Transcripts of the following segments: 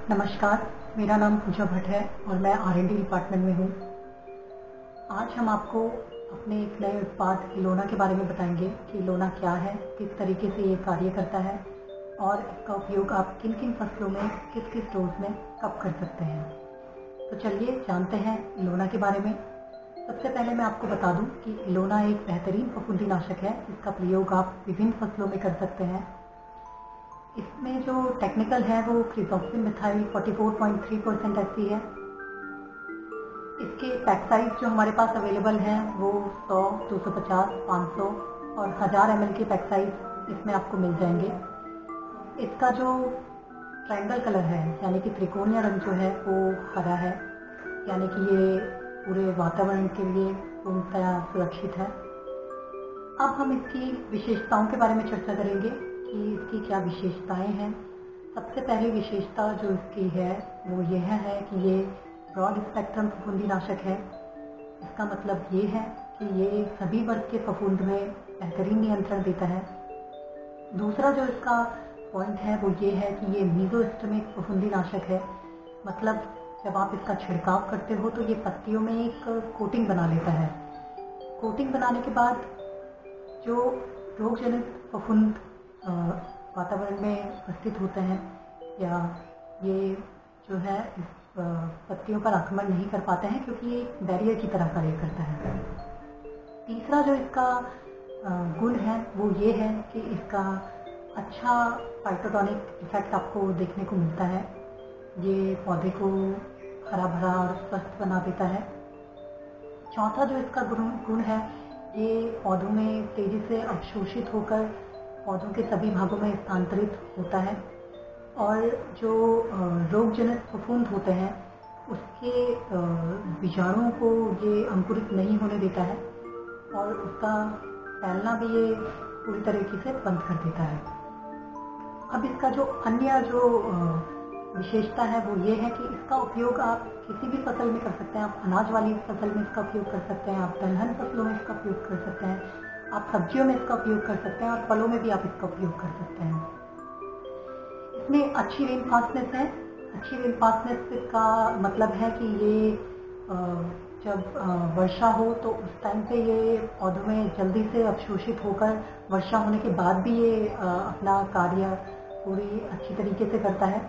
नमस्कार, मेरा नाम पूजा भट्ट है और मैं R&D डिपार्टमेंट में हूँ। आज हम आपको अपने एक नए उत्पाद इलोना के बारे में बताएंगे कि इलोना क्या है, किस तरीके से ये कार्य करता है और इसका उपयोग आप किन किन फसलों में किस किस डोज में कब कर सकते हैं। तो चलिए जानते हैं इलोना के बारे में। सबसे पहले मैं आपको बता दूं कि इलोना एक बेहतरीन फफूंदीनाशक है जिसका प्रयोग आप विभिन्न फसलों में कर सकते हैं। इसमें जो टेक्निकल है वो क्रिजॉक्सिन मिथाइल 44.3% ऐसी है। इसके पैक साइज जो हमारे पास अवेलेबल हैं वो 100, 250, 500 और 1000 ml के पैक साइज इसमें आपको मिल जाएंगे। इसका जो ट्रायंगल कलर है यानी कि त्रिकोणीय रंग जो है वो हरा है, यानी कि ये पूरे वातावरण के लिए पूर्णतया सुरक्षित है। अब हम इसकी विशेषताओं के बारे में चर्चा करेंगे कि इसकी क्या विशेषताएं हैं। सबसे पहली विशेषता जो इसकी है वो यह है कि ये ब्रॉड स्पेक्ट्रम फफूंदीनाशक है। इसका मतलब ये है कि ये सभी वर्ग के फफूंद में बेहतरीन नियंत्रण देता है। दूसरा जो इसका पॉइंट है वो ये है कि ये मीजोस्टमिक फफूंदीनाशक है। मतलब जब आप इसका छिड़काव करते हो तो ये पत्तियों में एक कोटिंग बना लेता है। कोटिंग बनाने के बाद जो रोगजनित फफूंद वातावरण में उपस्थित होते हैं या ये जो है इस पत्तियों पर आक्रमण नहीं कर पाते हैं क्योंकि ये बैरियर की तरह कार्य करता है। तीसरा जो इसका गुण है वो ये है कि इसका अच्छा फाइटोटॉनिक इफेक्ट आपको देखने को मिलता है। ये पौधे को हरा भरा और स्वस्थ बना देता है। चौथा जो इसका गुण है ये पौधों में तेजी से अवशोषित होकर पौधों के सभी भागों में स्थानांतरित होता है और जो रोगजनित फफूंद होते हैं उसके बीजाणुओं को ये अंकुरित नहीं होने देता है और उसका फैलना भी ये पूरी तरीके से बंद कर देता है। अब इसका जो अन्य जो विशेषता है वो ये है कि इसका उपयोग आप किसी भी फसल में कर सकते हैं। आप अनाज वाली फसल में इसका उपयोग कर सकते हैं, आप दलहन फसलों में इसका उपयोग कर सकते हैं, आप सब्जियों में इसका उपयोग कर सकते हैं और फलों में भी आप इसका उपयोग कर सकते हैं। इसमें अच्छी रेन फास्टनेस है। अच्छी रेन फास्टनेस का मतलब है कि ये जब वर्षा हो तो उस टाइम पे ये पौधों में जल्दी से अवशोषित होकर वर्षा होने के बाद भी ये अपना कार्य पूरी अच्छी तरीके से करता है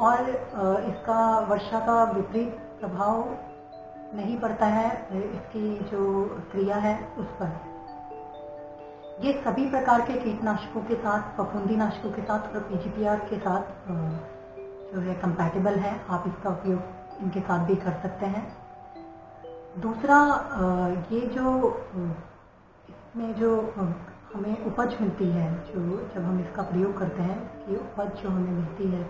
और इसका वर्षा का विपरीत प्रभाव नहीं पड़ता है इसकी जो क्रिया है उस पर। ये सभी प्रकार के कीटनाशकों के साथ, फफूंदीनाशकों के साथ और पीजीपीआर के साथ जो है कंपैटिबल है। आप इसका उपयोग इनके साथ भी कर सकते हैं। दूसरा ये जो इसमें जो हमें उपज मिलती है, जो जब हम इसका प्रयोग करते हैं कि उपज जो हमें मिलती है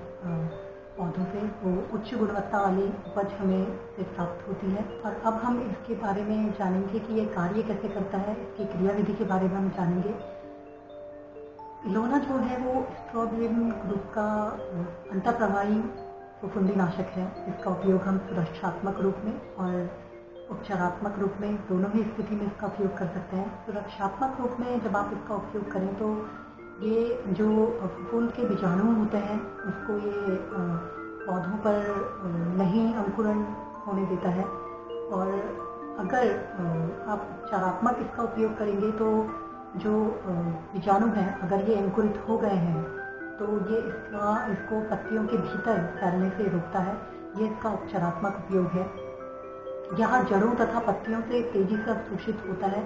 पौधों से वो उच्च गुणवत्ता वाली उपज हमें से प्राप्त होती है। और अब हम इसके बारे में जानेंगे कि ये कार्य कैसे करता है, इसकी क्रियाविधि के बारे में हम जानेंगे। इलोना जो है वो स्ट्रोबिलिन ग्रुप का अंतःप्रवाही फफूंदीनाशक है। इसका उपयोग हम सुरक्षात्मक रूप में और उपचारात्मक रूप में दोनों ही स्थिति में इसका उपयोग कर सकते हैं। सुरक्षात्मक रूप में जब आप इसका उपयोग करें तो ये जो फफूंद के बीजाणु होते हैं उसको ये पौधों पर नहीं अंकुरण होने देता है और अगर आप उपचारात्मक इसका उपयोग करेंगे तो जो बीजाणु हैं अगर ये अंकुरित हो गए हैं तो ये इसको पत्तियों के भीतर फैलने से रोकता है। ये इसका उपचारात्मक उपयोग है। यहाँ जड़ों तथा पत्तियों से तेजी से अवशोषित होता है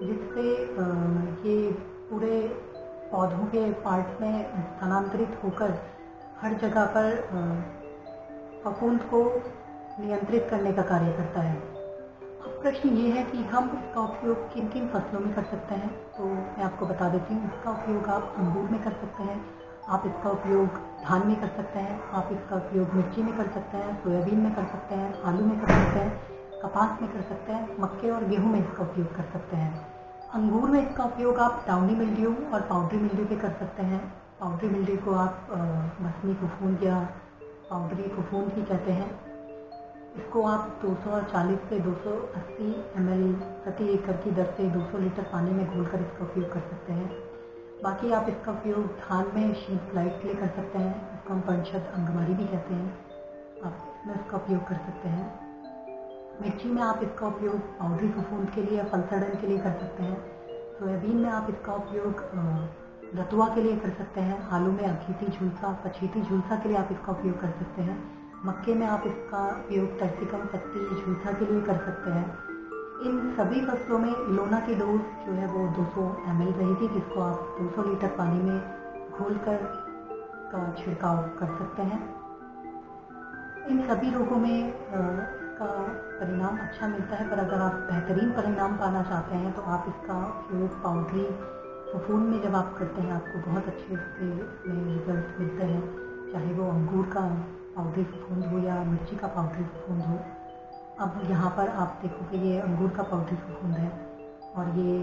जिससे ये पूरे पौधों के पार्ट में स्थानांतरित होकर हर जगह पर फफूंद को नियंत्रित करने का कार्य करता है। अब प्रश्न ये है कि हम इसका उपयोग किन किन फसलों में कर सकते हैं। तो मैं आपको बता देती हूँ, इसका उपयोग आप अंगूर में कर सकते हैं, आप इसका उपयोग धान में कर सकते हैं, आप इसका उपयोग मिर्ची में कर सकते हैं, सोयाबीन में कर सकते हैं, आलू में कर सकते हैं, कपास में कर सकते हैं, मक्के और गेहूँ में इसका उपयोग कर सकते हैं। अंगूर में इसका उपयोग आप डाउनी मिल्ड्यू और पाउडरी मिल्ड्यू पे कर सकते हैं। पाउडरी मिल्ड्यू को आप मसनी फफूंद या पाउडरी फफूंद ही कहते हैं। इसको आप 240 से 280 ml प्रति एकड़ की दर से 200 लीटर पानी में घोलकर इसका उपयोग कर सकते हैं। बाकी आप इसका उपयोग धान में शीत लाइट के लिए कर सकते हैं, इसको हम पंचद अंगमारी भी कहते हैं, आप इसमें इसका उपयोग कर सकते हैं। मिर्ची में आप इसका उपयोग पाउडरी फफूंद के लिए या फल सड़न के लिए कर सकते हैं। सोयाबीन में आप इसका उपयोग रतुआ के लिए कर सकते हैं। आलू में अघीती झुलसा, पछीती झुलसा के लिए आप इसका उपयोग कर सकते हैं। मक्के में आप इसका उपयोग टर्सिकम पत्ती झुलसा के लिए कर सकते हैं। इन सभी फसलों में इलोना की डोज जो है वो 200 ml रहेगी, जिसको आप 200 लीटर पानी में घोलकर का छिड़काव कर सकते हैं। इन सभी रोगों में इसका परिणाम अच्छा मिलता है, पर अगर आप बेहतरीन परिणाम पाना चाहते हैं तो आप इसका उपयोग पाउडरी फफूंद में जब आप करते हैं आपको बहुत अच्छे इसमें रिजल्ट मिलते हैं, चाहे वो अंगूर का पाउडरी फफूंद हो या मिर्ची का पाउडरी फफूंद हो। अब यहाँ पर आप देखोगे ये अंगूर का पाउडरी फफूंद है और ये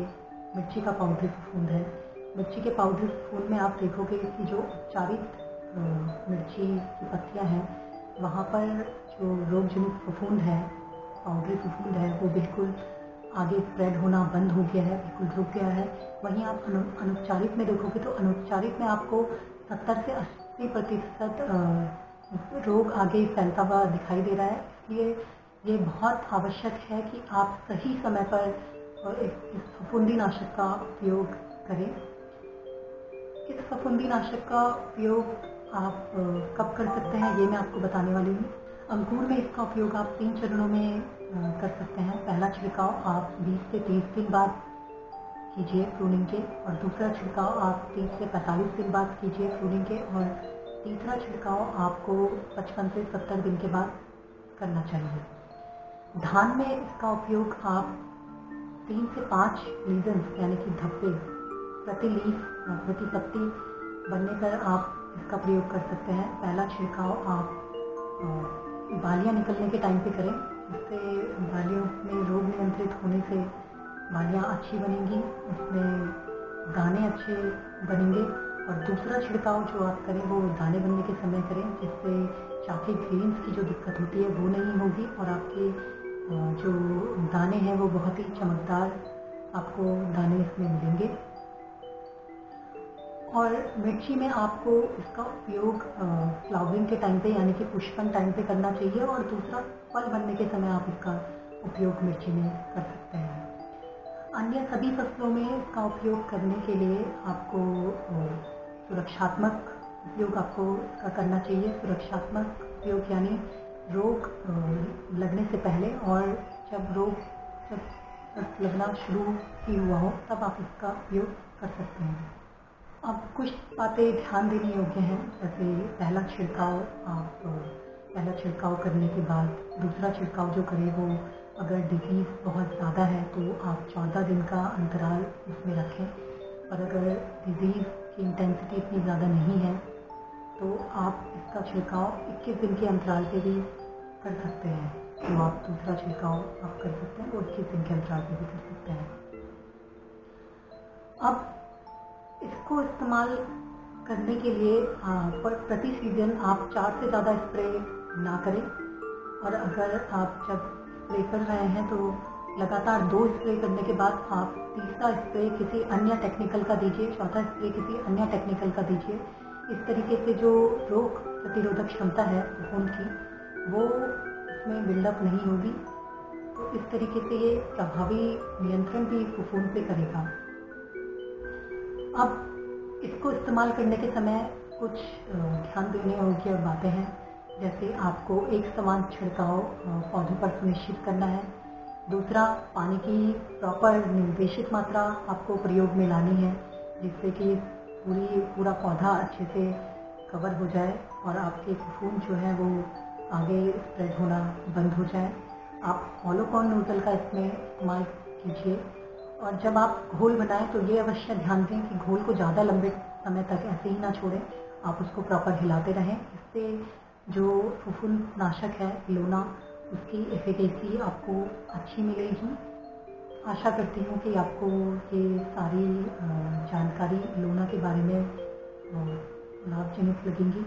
मिर्ची का पाउडरी फफूंद है। मिर्ची के पाउडरी फफूंद में आप देखोगे कि जो उपचारित मिर्ची की पत्तियाँ हैं वहाँ पर जो रोगजनित फफूंद है, पाउडरी फफूंद है, वो बिल्कुल आगे स्प्रेड होना बंद हो गया है, बिल्कुल रुक गया है। वहीं आप अनुपचारित में देखोगे तो अनुपचारित में आपको 70 से 80% रोग आगे फैलता हुआ दिखाई दे रहा है। इसलिए ये बहुत आवश्यक है कि आप सही समय पर इस फफूंदीनाशक का उपयोग करें। इस फफूंदीनाशक का उपयोग आप कब कर सकते हैं ये मैं आपको बताने वाली हूँ। अंगूर में इसका उपयोग आप 3 चरणों में कर सकते हैं। पहला छिड़काव आप 20 से 30 दिन बाद कीजिए प्रूनिंग के, और दूसरा छिड़काव आप 30 से 45 दिन बाद कीजिए प्रूनिंग के, और तीसरा छिड़काव आपको 55 से 70 दिन के बाद करना चाहिए। धान में इसका उपयोग आप 3 से 5 लीजन्स यानी कि धब्बे प्रति लीफ प्रति पत्ती बनने पर आप इसका प्रयोग कर सकते हैं। पहला छिड़काव आप बालियाँ निकलने के टाइम पे करें, इससे बालियों में रोग नियंत्रित होने से बालियाँ अच्छी बनेंगी, उसमें दाने अच्छे बनेंगे। और दूसरा छिड़काव जो आप करें वो दाने बनने के समय करें, जिससे चाके ग्रेन्स की जो दिक्कत होती है वो नहीं होगी और आपके जो दाने हैं वो बहुत ही चमकदार आपको दाने इसमें मिलेंगे। और मिर्ची में आपको इसका उपयोग फ्लावरिंग के टाइम पे यानी कि पुष्पन टाइम पे करना चाहिए, और दूसरा फल बनने के समय आप इसका उपयोग मिर्ची में कर सकते हैं। अन्य सभी फसलों में इसका उपयोग करने के लिए आपको सुरक्षात्मक उपयोग आपको इसका करना चाहिए। सुरक्षात्मक उपयोग यानी रोग लगने से पहले, और जब लगना शुरू ही हुआ हो तब आप इसका उपयोग कर सकते हैं। अब कुछ बातें ध्यान देने योग्य हैं, जैसे पहला छिड़काव करने के बाद दूसरा छिड़काव जो करें वो अगर डिजीज़ बहुत ज़्यादा है तो आप 14 दिन का अंतराल उसमें रखें, और अगर डिजीज़ की इंटेंसिटी इतनी ज़्यादा नहीं है तो आप इसका छिड़काव 21 दिन के अंतराल पे भी कर सकते हैं। तो आप दूसरा छिड़काव आप कर सकते हैं वो 21 दिन के अंतराल पे भी कर सकते हैं। अब इसको इस्तेमाल करने के लिए प्रति सीजन आप 4 से ज़्यादा स्प्रे ना करें, और अगर आप जब स्प्रे कर रहे हैं तो लगातार 2 स्प्रे करने के बाद आप तीसरा स्प्रे किसी अन्य टेक्निकल का दीजिए, चौथा स्प्रे किसी अन्य टेक्निकल का दीजिए। इस तरीके से जो रोग प्रतिरोधक क्षमता है फफूंद की वो इसमें बिल्डअप नहीं होगी, तो इस तरीके से ये प्रभावी नियंत्रण भी फफूंद पे करेगा। अब इसको इस्तेमाल करने के समय कुछ ध्यान देने योग्य बातें हैं, जैसे आपको एक समान छिड़काव पौधों पर सुनिश्चित करना है। दूसरा, पानी की प्रॉपर निर्देशित मात्रा आपको प्रयोग में लानी है, जिससे कि पूरा पौधा अच्छे से कवर हो जाए और आपके फफूंद जो है वो आगे स्प्रेड होना बंद हो जाए। आप हॉलोकॉन नोजल का इसमें इस्तेमाल कीजिए, और जब आप घोल बनाएं तो ये अवश्य ध्यान दें कि घोल को ज़्यादा लंबे समय तक ऐसे ही ना छोड़ें, आप उसको प्रॉपर हिलाते रहें। इससे जो फफूंद नाशक है इलोना, उसकी एफिकेसी आपको अच्छी मिलेगी। आशा करती हूँ कि आपको ये सारी जानकारी इलोना के बारे में लाभजनक लगेंगी।